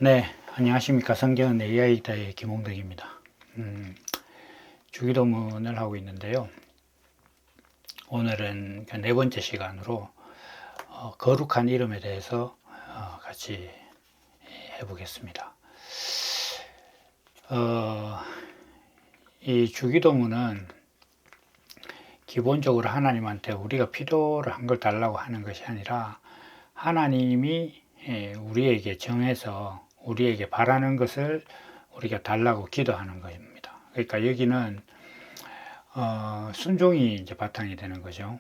네, 안녕하십니까. 성경은 AI다의 김홍덕입니다. 주기도문을 하고 있는데요. 오늘은 그 네 번째 시간으로 거룩한 이름에 대해서 같이 해보겠습니다. 이 주기도문은 기본적으로 하나님한테 우리가 필요로 한 걸 달라고 하는 것이 아니라 하나님이 우리에게 정해서 우리에게 바라는 것을 우리가 달라고 기도하는 것입니다. 그러니까 여기는 순종이 이제 바탕이 되는 거죠.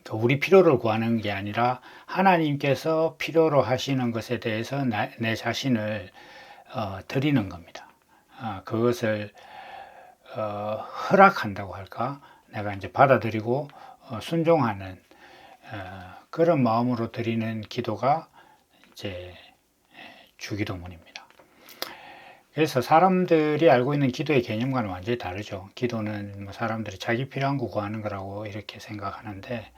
그러니까 우리 필요를 구하는 게 아니라 하나님께서 필요로 하시는 것에 대해서 내 자신을 드리는 겁니다. 그것을 허락한다고 할까? 내가 이제 받아들이고 순종하는 그런 마음으로 드리는 기도가 이제 주기도문입니다. 그래서 사람들이 알고 있는 기도의 개념과는 완전히 다르죠. 기도는 뭐 사람들이 자기 필요한 거 구하는 거라고 이렇게 생각하는데,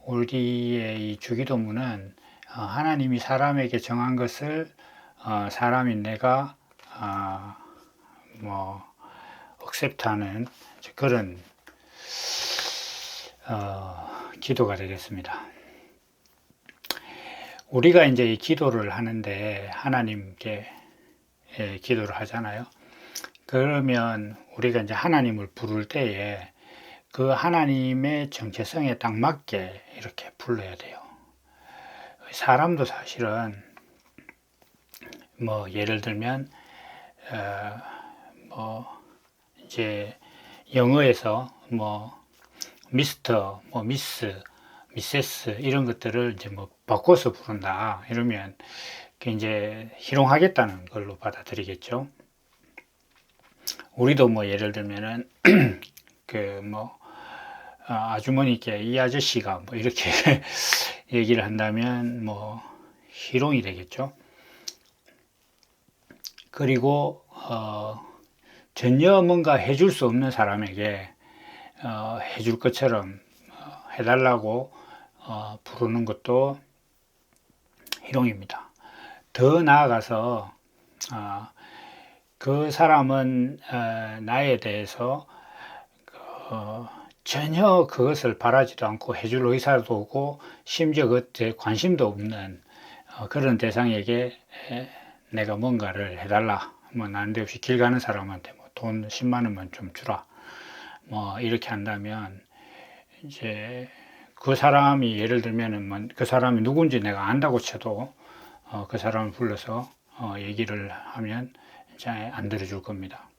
우리의 이 주기도문은 하나님이 사람에게 정한 것을 사람인 내가 뭐 억셉트하는 그런 기도가 되겠습니다. 우리가 이제 이 기도를 하는데 하나님께 기도를 하잖아요. 그러면 우리가 이제 하나님을 부를 때에 그 하나님의 정체성에 딱 맞게 이렇게 불러야 돼요. 사람도 사실은 뭐 예를 들면 뭐 이제 영어에서 뭐 미스터, 뭐 미스, 미세스 이런 것들을 이제 뭐 바꿔서 부른다 이러면 이제 희롱하겠다는 걸로 받아들이겠죠. 우리도 뭐 예를 들면은 그 뭐 아주머니께 이 아저씨가 뭐 이렇게 얘기를 한다면 뭐 희롱이 되겠죠. 그리고 전혀 뭔가 해줄 수 없는 사람에게 해줄 것처럼 해달라고 부르는 것도 희롱입니다. 더 나아가서 그 사람은 나에 대해서 전혀 그것을 바라지도 않고 해줄 의사도 없고 심지어 그때 관심도 없는 그런 대상에게 내가 뭔가를 해달라, 뭐 난데없이 길 가는 사람한테 뭐 돈 10만 원만 좀 주라, 뭐 이렇게 한다면 이제 그 사람이 예를 들면은 그 사람이 누군지 내가 안다고 쳐도 그 사람을 불러서 얘기를 하면 이제 안 들어줄 겁니다.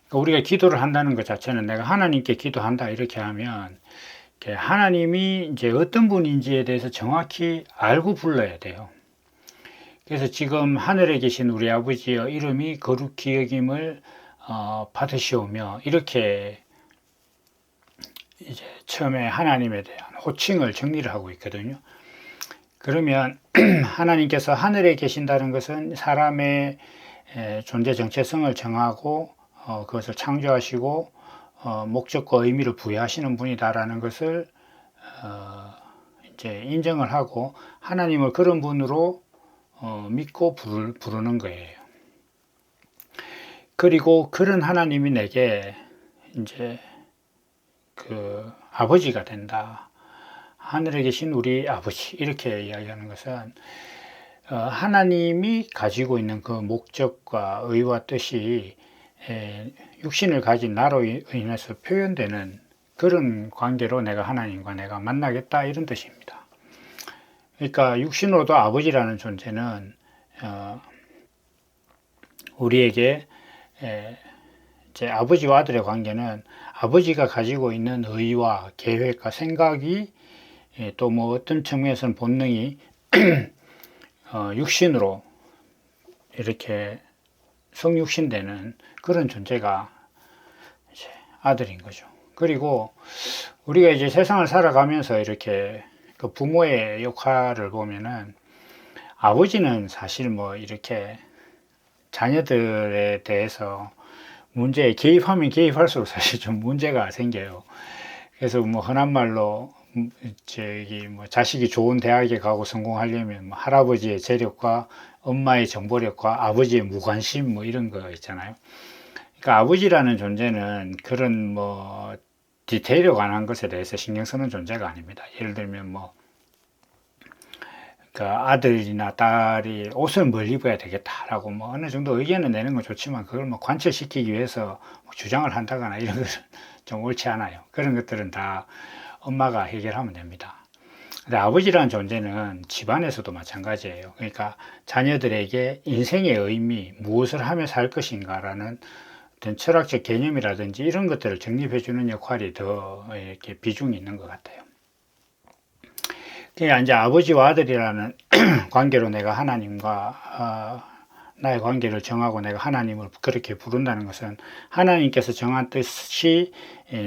그러니까 우리가 기도를 한다는 것 자체는 내가 하나님께 기도한다 이렇게 하면 하나님이 이제 어떤 분인지에 대해서 정확히 알고 불러야 돼요. 그래서 지금 하늘에 계신 우리 아버지의 이름이 거룩히 여김을 받으시오며 이렇게 이제 처음에 하나님에 대한 호칭을 정리를 하고 있거든요. 그러면 하나님께서 하늘에 계신다는 것은 사람의 존재 정체성을 정하고 그것을 창조하시고 목적과 의미를 부여하시는 분이다라는 것을 이제 인정을 하고 하나님을 그런 분으로 믿고 부르는 거예요. 그리고 그런 하나님이 내게 이제 그 아버지가 된다. 하늘에 계신 우리 아버지 이렇게 이야기하는 것은 하나님이 가지고 있는 그 목적과 의와 뜻이 육신을 가진 나로 인해서 표현되는 그런 관계로 내가 하나님과 내가 만나겠다 이런 뜻입니다. 그러니까 육신으로도 아버지라는 존재는 우리에게 제 아버지와 아들의 관계는 아버지가 가지고 있는 의와 계획과 생각이 또 뭐 어떤 측면에서는 본능이 육신으로 이렇게 성육신되는 그런 존재가 이제 아들인 거죠. 그리고 우리가 이제 세상을 살아가면서 이렇게 그 부모의 역할을 보면은 아버지는 사실 뭐 이렇게 자녀들에 대해서 문제에 개입하면 개입할수록 사실 좀 문제가 생겨요. 그래서 뭐 흔한 말로 저기 뭐 자식이 좋은 대학에 가고 성공하려면 뭐 할아버지의 재력과 엄마의 정보력과 아버지의 무관심 뭐 이런 거 있잖아요. 그러니까 아버지라는 존재는 그런 뭐 디테일에 관한 것에 대해서 신경 쓰는 존재가 아닙니다. 예를 들면 뭐 그 아들이나 딸이 옷을 뭘 입어야 되겠다라고 뭐 어느 정도 의견을 내는 건 좋지만 그걸 뭐 관철시키기 위해서 뭐 주장을 한다거나 이런 것은 좀 옳지 않아요. 그런 것들은 다 엄마가 해결하면 됩니다. 근데 아버지라는 존재는 집안에서도 마찬가지예요. 그러니까 자녀들에게 인생의 의미, 무엇을 하며 살 것인가라는 어떤 철학적 개념이라든지 이런 것들을 정립해 주는 역할이 더 이렇게 비중이 있는 것 같아요. 그러니까 이제 아버지와 아들이라는 관계로 내가 하나님과 나의 관계를 정하고 내가 하나님을 그렇게 부른다는 것은 하나님께서 정한 뜻이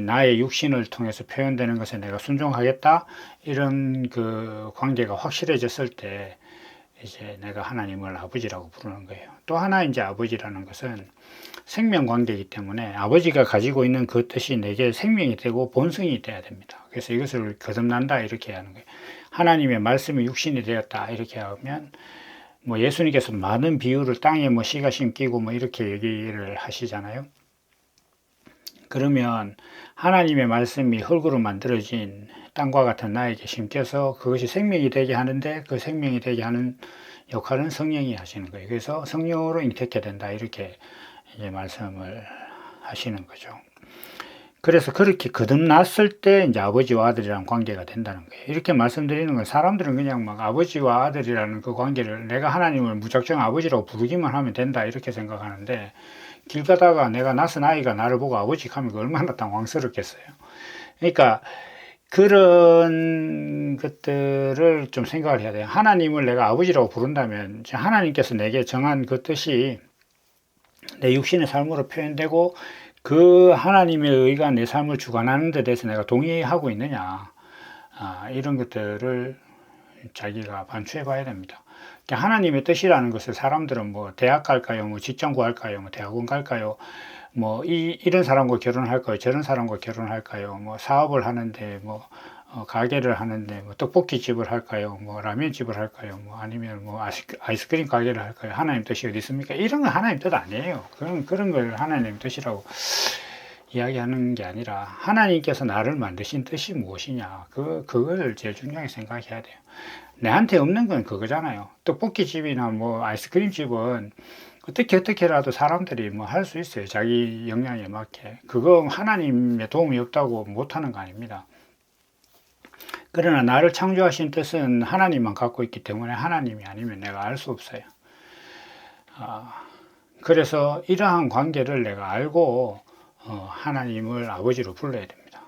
나의 육신을 통해서 표현되는 것에 내가 순종하겠다 이런 그 관계가 확실해졌을 때 이제 내가 하나님을 아버지라고 부르는 거예요. 또 하나 이제 아버지라는 것은 생명 관계이기 때문에 아버지가 가지고 있는 그 뜻이 내게 생명이 되고 본성이 돼야 됩니다. 그래서 이것을 거듭난다 이렇게 하는 거예요. 하나님의 말씀이 육신이 되었다 이렇게 하면 뭐 예수님께서 많은 비유를 땅에 뭐 씨가 심기고 뭐 이렇게 얘기를 하시잖아요. 그러면 하나님의 말씀이 흙으로 만들어진 땅과 같은 나에게 심겨서 그것이 생명이 되게 하는데 그 생명이 되게 하는 역할은 성령이 하시는 거예요. 그래서 성령으로 잉태케 된다 이렇게 이제 말씀을 하시는 거죠. 그래서 그렇게 거듭났을 때 이제 아버지와 아들이라는 관계가 된다는 거예요. 이렇게 말씀드리는 건 사람들은 그냥 막 아버지와 아들이라는 그 관계를 내가 하나님을 무작정 아버지라고 부르기만 하면 된다 이렇게 생각하는데 길 가다가 내가 낯선 아이가 나를 보고 아버지 하면 얼마나 당황스럽겠어요. 그러니까 그런 것들을 좀 생각을 해야 돼요. 하나님을 내가 아버지라고 부른다면 하나님께서 내게 정한 그 뜻이 내 육신의 삶으로 표현되고 그 하나님의 의가 내 삶을 주관하는 데 대해서 내가 동의하고 있느냐 이런 것들을 자기가 반추해 봐야 됩니다. 그러니까 하나님의 뜻이라는 것을 사람들은 뭐 대학 갈까요, 뭐 직장 구할까요, 뭐 대학원 갈까요, 뭐 이런 사람과 결혼할까요, 저런 사람과 결혼할까요, 뭐 사업을 하는데 뭐 가게를 하는데 뭐 떡볶이 집을 할까요, 뭐 라면 집을 할까요, 뭐 아니면 뭐 아이스크림 가게를 할까요? 하나님 뜻이 어디 있습니까? 이런 건 하나님 뜻 아니에요. 그런 걸 하나님 뜻이라고 이야기하는 게 아니라 하나님께서 나를 만드신 뜻이 무엇이냐 그걸 제일 중요하게 생각해야 돼요. 내한테 없는 건 그거잖아요. 떡볶이 집이나 뭐 아이스크림 집은 어떻게라도 사람들이 뭐 할 수 있어요. 자기 역량에 맞게. 그거 하나님의 도움이 없다고 못하는 거 아닙니다. 그러나 나를 창조하신 뜻은 하나님만 갖고 있기 때문에 하나님이 아니면 내가 알 수 없어요. 그래서 이러한 관계를 내가 알고 하나님을 아버지로 불러야 됩니다.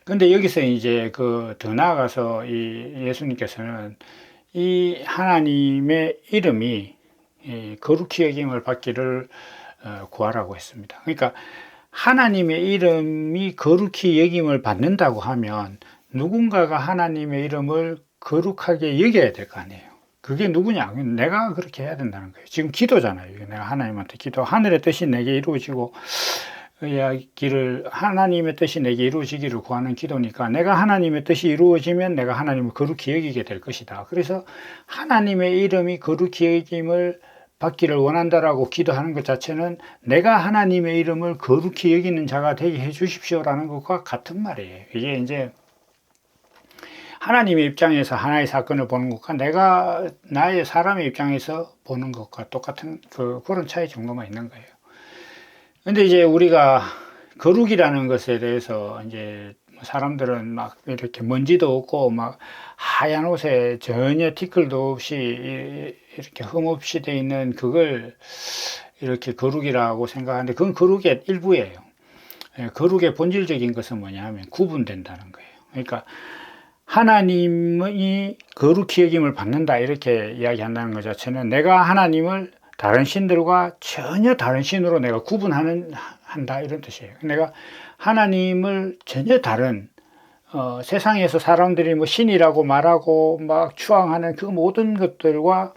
근데 여기서 이제 더 나아가서 이 예수님께서는 이 하나님의 이름이 거룩히 여김을 받기를 구하라고 했습니다. 그러니까 하나님의 이름이 거룩히 여김을 받는다고 하면 누군가가 하나님의 이름을 거룩하게 여겨야 될 거 아니에요. 그게 누구냐? 내가 그렇게 해야 된다는 거예요. 지금 기도잖아요. 내가 하나님한테 기도, 하늘의 뜻이 내게 이루어지고 하나님의 뜻이 내게 이루어지기를 구하는 기도니까 내가 하나님의 뜻이 이루어지면 내가 하나님을 거룩히 여기게 될 것이다. 그래서 하나님의 이름이 거룩히 여김을 받기를 원한다라고 기도하는 것 자체는 내가 하나님의 이름을 거룩히 여기는 자가 되게 해 주십시오라는 것과 같은 말이에요. 이게 이제 하나님의 입장에서 하나의 사건을 보는 것과 내가 나의 사람의 입장에서 보는 것과 똑같은 그런 차이 정도만 있는 거예요. 근데 이제 우리가 거룩이라는 것에 대해서 이제 사람들은 막 이렇게 먼지도 없고 막 하얀 옷에 전혀 티끌도 없이 이렇게 흠 없이 돼 있는 그걸 이렇게 거룩이라고 생각하는데 그건 거룩의 일부예요. 거룩의 본질적인 것은 뭐냐 하면 구분된다는 거예요. 그러니까 하나님이 거룩히 여김을 받는다 이렇게 이야기한다는 것 자체는 내가 하나님을 다른 신들과 전혀 다른 신으로 내가 한다 이런 뜻이에요. 내가 하나님을 전혀 다른 세상에서 사람들이 뭐 신이라고 말하고 막 추앙하는 그 모든 것들과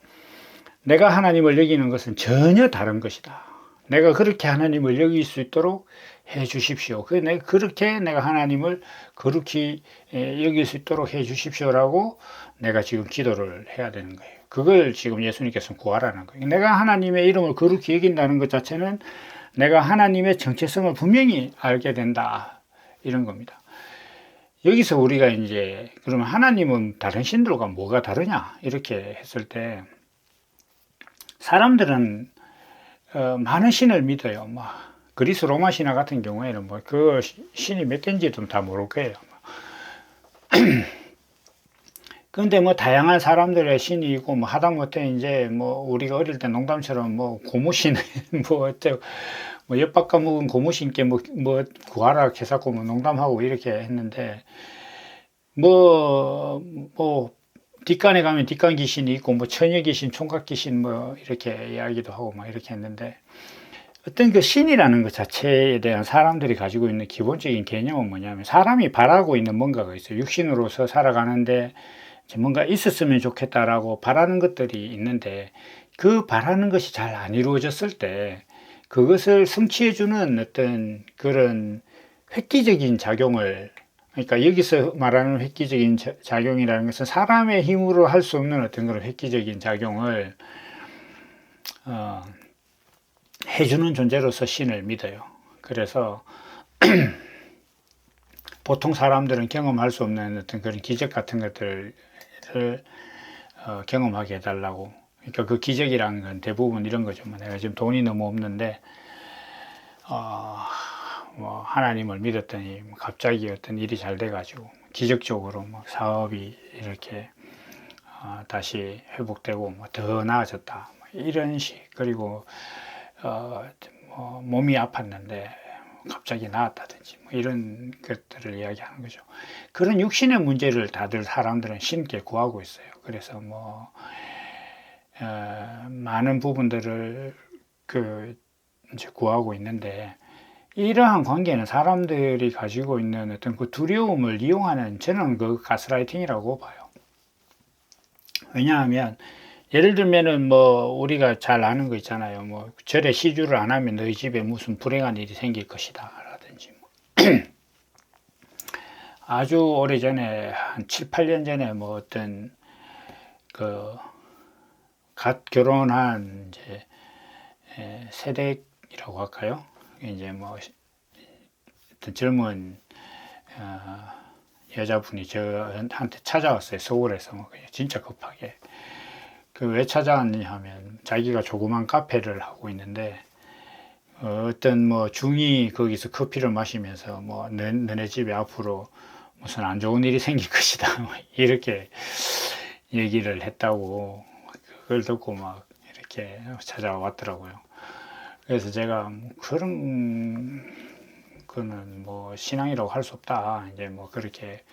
내가 하나님을 여기는 것은 전혀 다른 것이다. 내가 그렇게 하나님을 여길 수 있도록 해 주십시오. 그렇게 내가 하나님을 거룩히 여길 수 있도록 해 주십시오라고 내가 지금 기도를 해야 되는 거예요. 그걸 지금 예수님께서는 구하라는 거예요. 내가 하나님의 이름을 거룩히 여긴다는 것 자체는 내가 하나님의 정체성을 분명히 알게 된다, 이런 겁니다. 여기서 우리가 이제 그러면 하나님은 다른 신들과 뭐가 다르냐 이렇게 했을 때, 사람들은 많은 신을 믿어요. 그리스 로마 신화 같은 경우에는 그 신이 몇 대인지도 다 모를 거예요. 그런데 다양한 사람들의 신이 있고, 하다못해 이제 우리가 어릴 때 농담처럼 고무신 어쩌고 엿밥 까먹은 고무신께 구하라 해서고 농담하고 이렇게 했는데, 뒷간에 가면 뒷간 귀신이 있고 처녀 귀신, 총각 귀신 이렇게 이야기도 하고 이렇게 했는데, 어떤 그 신이라는 것 자체에 대한 사람들이 가지고 있는 기본적인 개념은 뭐냐면, 사람이 바라고 있는 뭔가가 있어요. 육신으로서 살아가는데 뭔가 있었으면 좋겠다라고 바라는 것들이 있는데, 그 바라는 것이 잘 안 이루어졌을 때 그것을 성취해주는 어떤 그런 획기적인 작용을, 그러니까 여기서 말하는 획기적인 작용이라는 것은 사람의 힘으로 할 수 없는 어떤 그런 획기적인 작용을 해주는 존재로서 신을 믿어요. 그래서 보통 사람들은 경험할 수 없는 어떤 그런 기적 같은 것들을 경험하게 해달라고. 그러니까 그 기적이라는 건 대부분 이런 거죠. 내가 지금 돈이 너무 없는데 하나님을 믿었더니 갑자기 어떤 일이 잘 돼가지고 기적적으로 사업이 이렇게 다시 회복되고 더 나아졌다, 이런 식. 그리고 몸이 아팠는데 갑자기 나았다든지 이런 것들을 이야기하는 거죠. 그런 육신의 문제를 다들 사람들은 신께 구하고 있어요. 그래서 많은 부분들을 이제 구하고 있는데, 이러한 관계는 사람들이 가지고 있는 어떤 그 두려움을 이용하는, 저는 그 가스라이팅이라고 봐요. 왜냐하면 예를 들면은 우리가 잘 아는 거 있잖아요. 절에 시주를 안 하면 너희 집에 무슨 불행한 일이 생길 것이다 라든지. 아주 오래전에 한 7, 8년 전에 어떤 갓 결혼한 이제 세댁이라고 할까요? 이제 어떤 젊은 여자분이 저한테 찾아왔어요. 서울에서 진짜 급하게. 왜 찾아왔냐 하면, 자기가 조그만 카페를 하고 있는데 어떤 중이 거기서 커피를 마시면서 너네 집에 앞으로 무슨 안 좋은 일이 생길 것이다 이렇게 얘기를 했다고. 그걸 듣고 이렇게 찾아왔더라고요. 그래서 제가 그런 거는 신앙이라고 할 수 없다, 이제 그렇게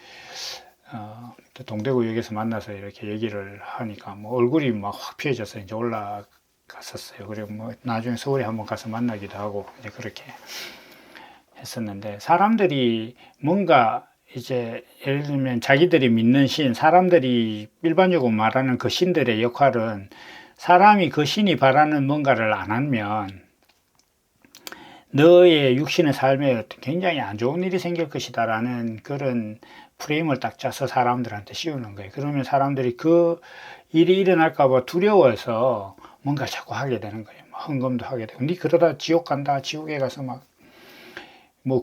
동대구역에서 만나서 이렇게 얘기를 하니까 얼굴이 확 피어져서 이제 올라갔었어요. 그리고 나중에 서울에 한번 가서 만나기도 하고 이제 그렇게 했었는데, 사람들이 뭔가 이제 예를 들면 자기들이 믿는 신, 사람들이 일반적으로 말하는 그 신들의 역할은, 사람이 그 신이 바라는 뭔가를 안 하면 너의 육신의 삶에 굉장히 안 좋은 일이 생길 것이다 라는 그런 프레임을 딱 짜서 사람들한테 씌우는 거예요. 그러면 사람들이 그 일이 일어날까 봐 두려워서 뭔가 자꾸 하게 되는 거예요. 헌금도 하게 되고, 니 그러다 지옥 간다, 지옥에 가서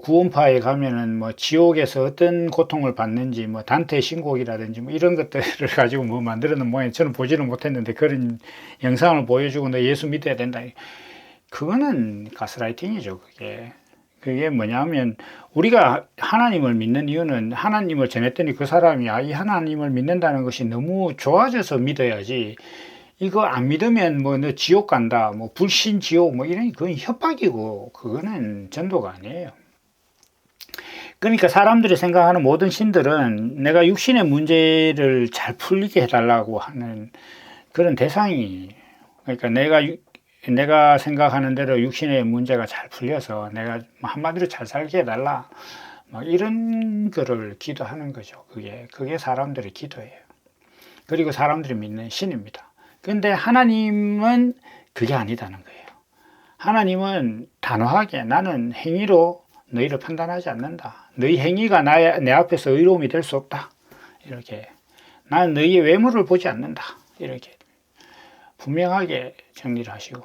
구원파에 가면은 지옥에서 어떤 고통을 받는지 단테 신곡이라든지 이런 것들을 가지고 만들어 놓은 모양. 저는 보지는 못했는데 그런 영상을 보여주고 너 예수 믿어야 된다. 그거는 가스라이팅이죠. 그게 뭐냐면, 우리가 하나님을 믿는 이유는, 하나님을 전했더니 그 사람이 이 하나님을 믿는다는 것이 너무 좋아져서 믿어야지, 이거 안 믿으면 너 지옥 간다, 불신 지옥 이런, 그건 협박이고 그거는 전도가 아니에요. 그러니까 사람들이 생각하는 모든 신들은 내가 육신의 문제를 잘 풀리게 해달라고 하는 그런 대상이, 그러니까 내가 생각하는 대로 육신의 문제가 잘 풀려서 내가 한마디로 잘 살게 해달라, 이런 거를 기도하는 거죠. 그게 사람들의 기도예요. 그리고 사람들이 믿는 신입니다. 근데 하나님은 그게 아니다는 거예요. 하나님은 단호하게, 나는 행위로 너희를 판단하지 않는다. 너희 행위가 내 앞에서 의로움이 될 수 없다. 이렇게. 나는 너희의 외모를 보지 않는다. 이렇게. 분명하게 정리를 하시고,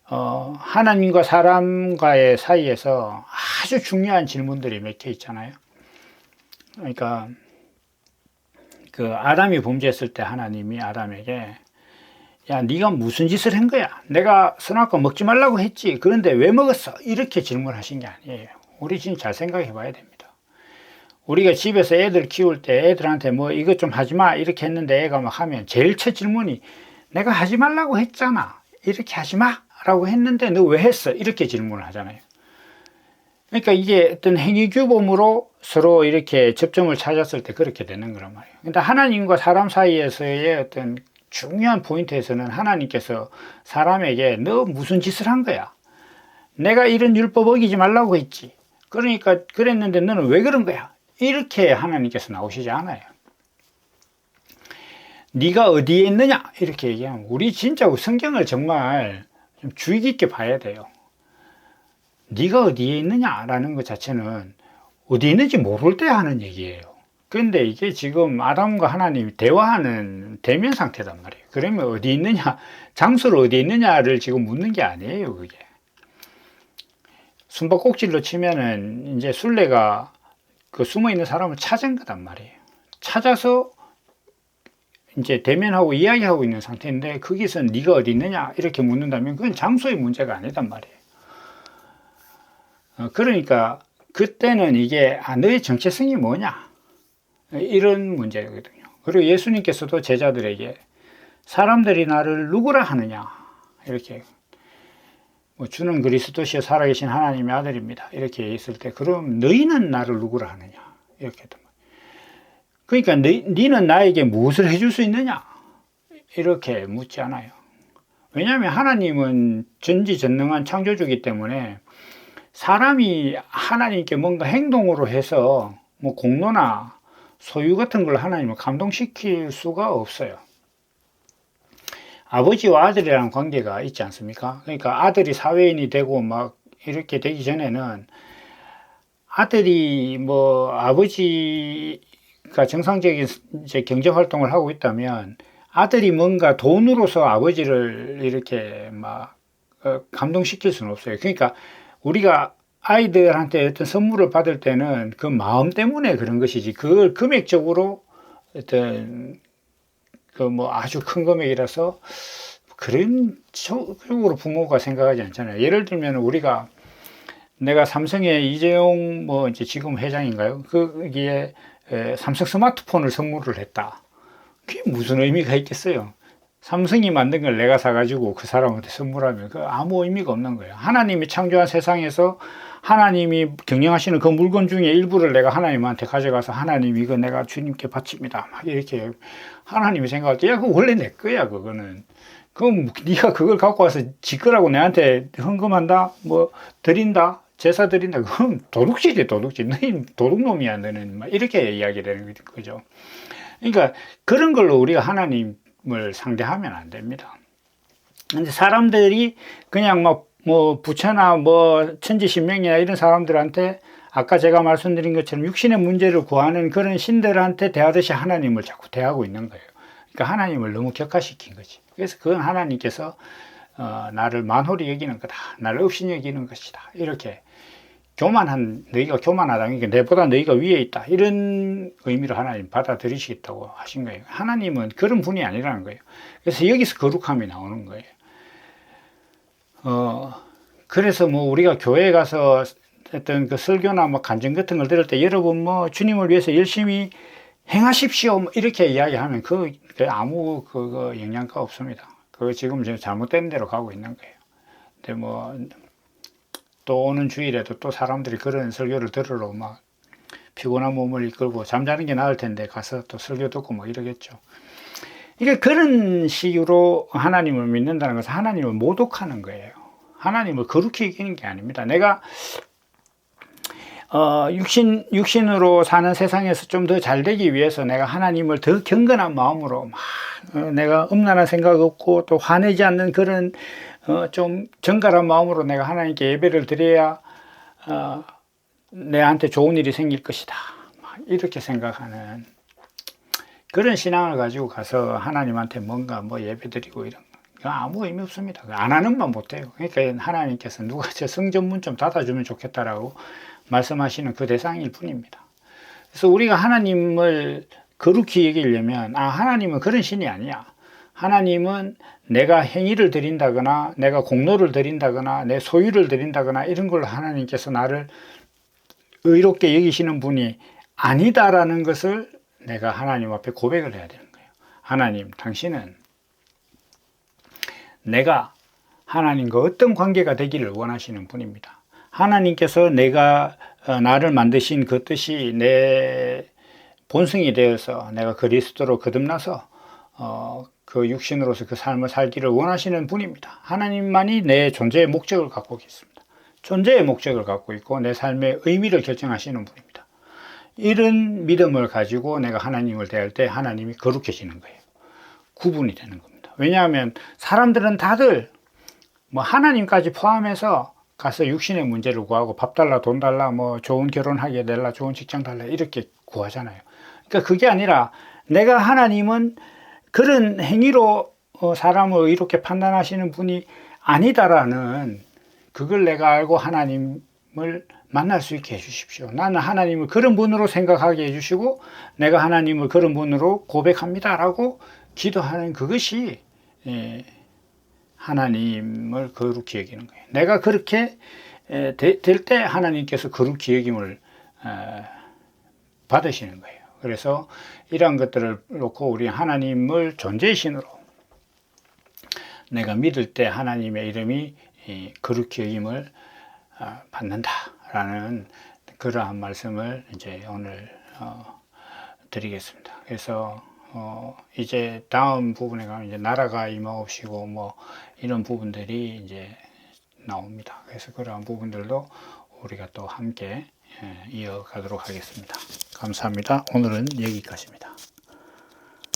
하나님과 사람과의 사이에서 아주 중요한 질문들이 몇 개 있잖아요. 그러니까 그 아담이 범죄했을 때 하나님이 아담에게, 야, 네가 무슨 짓을 한 거야? 내가 선악과 먹지 말라고 했지. 그런데 왜 먹었어? 이렇게 질문하신 게 아니에요. 우리 진짜 잘 생각해 봐야 됩니다. 우리가 집에서 애들 키울 때 애들한테 뭐 이것 좀 하지 마 이렇게 했는데 애가 막 하면 제일 첫 질문이, 내가 하지 말라고 했잖아. 이렇게 하지 마 라고 했는데 너 왜 했어? 이렇게 질문을 하잖아요. 그러니까 이게 어떤 행위규범으로 서로 이렇게 접점을 찾았을 때 그렇게 되는 거란 말이에요. 근데 하나님과 사람 사이에서의 어떤 중요한 포인트에서는 하나님께서 사람에게 너 무슨 짓을 한 거야? 내가 이런 율법 어기지 말라고 했지. 그러니까 그랬는데 너는 왜 그런 거야? 이렇게 하나님께서 나오시지 않아요. 네가 어디에 있느냐? 이렇게 얘기하면 우리 진짜 성경을 정말 좀 주의 깊게 봐야 돼요. 네가 어디에 있느냐라는 것 자체는 어디에 있는지 모를 때 하는 얘기예요. 그런데 이게 지금 아담과 하나님이 대화하는 대면 상태단 말이에요. 그러면 어디 있느냐, 장소를 어디에 있느냐를 지금 묻는 게 아니에요, 그게. 숨바꼭질로 치면은 이제 술래가 그 숨어 있는 사람을 찾은 거단 말이에요. 찾아서 이제 대면하고 이야기하고 있는 상태인데 거기서 네가 어디 있느냐 이렇게 묻는다면 그건 장소의 문제가 아니단 말이에요. 그러니까 그때는 이게 너의 정체성이 뭐냐 이런 문제거든요. 그리고 예수님께서도 제자들에게 사람들이 나를 누구라 하느냐 이렇게, 뭐 주는 그리스도시여 살아계신 하나님의 아들입니다 이렇게 있을 때, 그럼 너희는 나를 누구라 하느냐 이렇게. 그러니까 너는 나에게 무엇을 해줄 수 있느냐 이렇게 묻지 않아요. 왜냐하면 하나님은 전지전능한 창조주이기 때문에 사람이 하나님께 뭔가 행동으로 해서 뭐 공로나 소유 같은 걸 하나님을 감동시킬 수가 없어요. 아버지와 아들이라는 관계가 있지 않습니까? 그러니까 아들이 사회인이 되고 막 이렇게 되기 전에는 아들이 뭐 아버지가 정상적인 이제 경제 활동을 하고 있다면 아들이 뭔가 돈으로서 아버지를 이렇게 막 감동시킬 수는 없어요. 그러니까 우리가 아이들한테 어떤 선물을 받을 때는 그 마음 때문에 그런 것이지, 그걸 금액적으로 어떤 그 뭐 아주 큰 금액이라서 그런 쪽으로 부모가 생각하지 않잖아요. 예를 들면 우리가, 내가 삼성의 이재용 뭐 이제 지금 회장인가요? 거기에 삼성 스마트폰을 선물을 했다. 그게 무슨 의미가 있겠어요? 삼성이 만든 걸 내가 사가지고 그 사람한테 선물하면 그 아무 의미가 없는 거예요. 하나님이 창조한 세상에서 하나님이 경영하시는 그 물건 중에 일부를 내가 하나님한테 가져가서 하나님 이거 내가 주님께 바칩니다 막 이렇게 하나님이 생각할 때, 야 그거 원래 내 거야 그거는. 그럼 네가 그걸 갖고 와서 지 거라고 내한테 헌금한다 뭐 드린다 제사 드린다, 그럼 도둑질이야 도둑질. 너희 도둑놈이야 너는 막 이렇게 이야기되는 거죠. 그러니까 그런 걸로 우리가 하나님을 상대하면 안 됩니다. 근데 사람들이 그냥 뭐 부처나 뭐 천지신명이나 이런 사람들한테 아까 제가 말씀드린 것처럼 육신의 문제를 구하는 그런 신들한테 대하듯이 하나님을 자꾸 대하고 있는 거예요. 그러니까 하나님을 너무 격화시킨 거지. 그래서 그건 하나님께서 나를 만홀히 여기는 거다, 나를 없이 여기는 것이다, 이렇게 교만한, 너희가 교만하다, 그러니까 내보다 너희가 위에 있다, 이런 의미로 하나님 받아들이시겠다고 하신 거예요. 하나님은 그런 분이 아니라는 거예요. 그래서 여기서 거룩함이 나오는 거예요. 그래서 뭐 우리가 교회에 가서 어떤 그 설교나 뭐 간증 같은 걸 들을 때 여러분 뭐 주님을 위해서 열심히 행하십시오 뭐 이렇게 이야기하면 그 아무 그거 영향가 없습니다. 그거 지금 잘못된 대로 가고 있는 거예요. 근데 뭐 또 오는 주일에도 또 사람들이 그런 설교를 들으러 막 피곤한 몸을 이끌고 잠자는 게 나을 텐데 가서 또 설교 듣고 뭐 이러겠죠. 이게 그런 식으로 하나님을 믿는다는 것은 하나님을 모독하는 거예요. 하나님을 거룩히 여기는 게 아닙니다. 내가 육신으로 사는 세상에서 좀 더 잘 되기 위해서 내가 하나님을 더 경건한 마음으로 막 내가 음란한 생각 없고 또 화내지 않는 그런 좀 정갈한 마음으로 내가 하나님께 예배를 드려야 내한테 좋은 일이 생길 것이다, 이렇게 생각하는 그런 신앙을 가지고 가서 하나님한테 뭔가 뭐 예배 드리고 이런 거, 아무 의미 없습니다. 안 하는만 못해요. 그러니까 하나님께서 누가 제 성전문 좀 닫아주면 좋겠다라고 말씀하시는 그 대상일 뿐입니다. 그래서 우리가 하나님을 거룩히 여기려면 하나님은 그런 신이 아니야. 하나님은 내가 행위를 드린다거나 내가 공로를 드린다거나 내 소유를 드린다거나 이런 걸로 하나님께서 나를 의롭게 여기시는 분이 아니다라는 것을 내가 하나님 앞에 고백을 해야 되는 거예요. 하나님, 당신은 내가 하나님과 어떤 관계가 되기를 원하시는 분입니다. 하나님께서 내가 나를 만드신 그 뜻이 내 본성이 되어서 내가 그리스도로 거듭나서 그 육신으로서 그 삶을 살기를 원하시는 분입니다. 하나님만이 내 존재의 목적을 갖고 있습니다. 존재의 목적을 갖고 있고 내 삶의 의미를 결정하시는 분입니다. 이런 믿음을 가지고 내가 하나님을 대할 때 하나님이 거룩해지는 거예요. 구분이 되는 겁니다. 왜냐하면 사람들은 다들 뭐 하나님까지 포함해서 가서 육신의 문제를 구하고 밥 달라, 돈 달라, 뭐 좋은 결혼하게 해달라, 좋은 직장 달라 이렇게 구하잖아요. 그러니까 그게 아니라 내가 하나님은 그런 행위로 사람을 의롭게 판단하시는 분이 아니다라는 그걸 내가 알고 하나님을 만날 수 있게 해주십시오. 나는 하나님을 그런 분으로 생각하게 해주시고 내가 하나님을 그런 분으로 고백합니다라고 기도하는 그것이 하나님을 거룩히 여기는 거예요. 내가 그렇게 될 때 하나님께서 거룩히 여김을 받으시는 거예요. 그래서 이러한 것들을 놓고 우리 하나님을 존재의 신으로 내가 믿을 때 하나님의 이름이 거룩히 여김을 받는다라는 그러한 말씀을 이제 오늘 드리겠습니다. 그래서 이제 다음 부분에 가면 이제 나라가 임하옵시고 뭐 이런 부분들이 이제 나옵니다. 그래서 그러한 부분들도 우리가 또 함께 이어가도록 하겠습니다. 감사합니다. 오늘은 여기까지입니다.